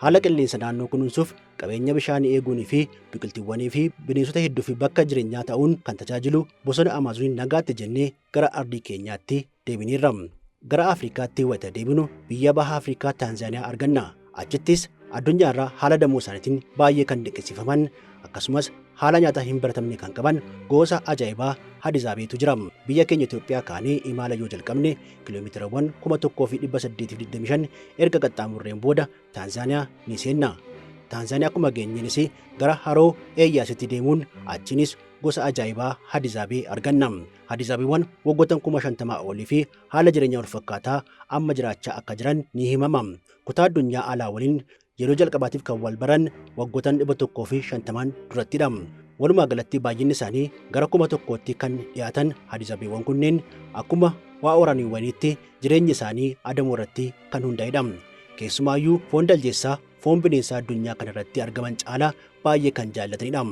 haala qilleensa naannoo kunuunsuuf qabeenya bishaanii eeguunii fi biqiltuuwwanii fi bineensota hedduu fi bakka jireenyaa ta'uun kan tajaajilu bosona Amaazoniin nagaatti jennee gara ardii keenyaatti deebineerra. Gara Afrikaatti wayita deebinu biyya baha Afrikaa Taanzaaniyaa arganna. Achittis addunyaarraa haala damoo isaaniitiin baay'ee kan dinqisiifaman akkasumas haala nyaataa hin baratamne kan qaban gosa ajaa'ibaa hadizaabeetu jira. Biyya keenya Itoophiyaa kaanee imala yoo jalqabne kiiloomeetirawwan 1825 erga qaxxaamurreen booda Taanzaaniyaa ni seenna. Taanzaaniyaa akkuma geenyeenis gara haroo Eeyyaasitti deemuun achinis gosa ajaa'ibaa hadizaabee arganna. Hadizaabeewwan waggoottan 50 olii fi haala jireenya wal fakkaataa amma jiraachaa akka jiran ni himama. Kutaa addunyaa alaa waliin yeroo jalqabaatiif kan wal baran waggoottan 150 durattidha. Walumaa galatti baay'inni isaanii gara 1000tti kan dhiyaatan hadizaabeewwan kunneen akkuma waa oraaniiwwaniitti jireenyi isaanii adamoo irratti kan hundaa'edha. Keessumaayyuu foon daljeessaa foon bineensaa addunyaa kanarratti argaman caalaa baay'ee kan jaallatanidha.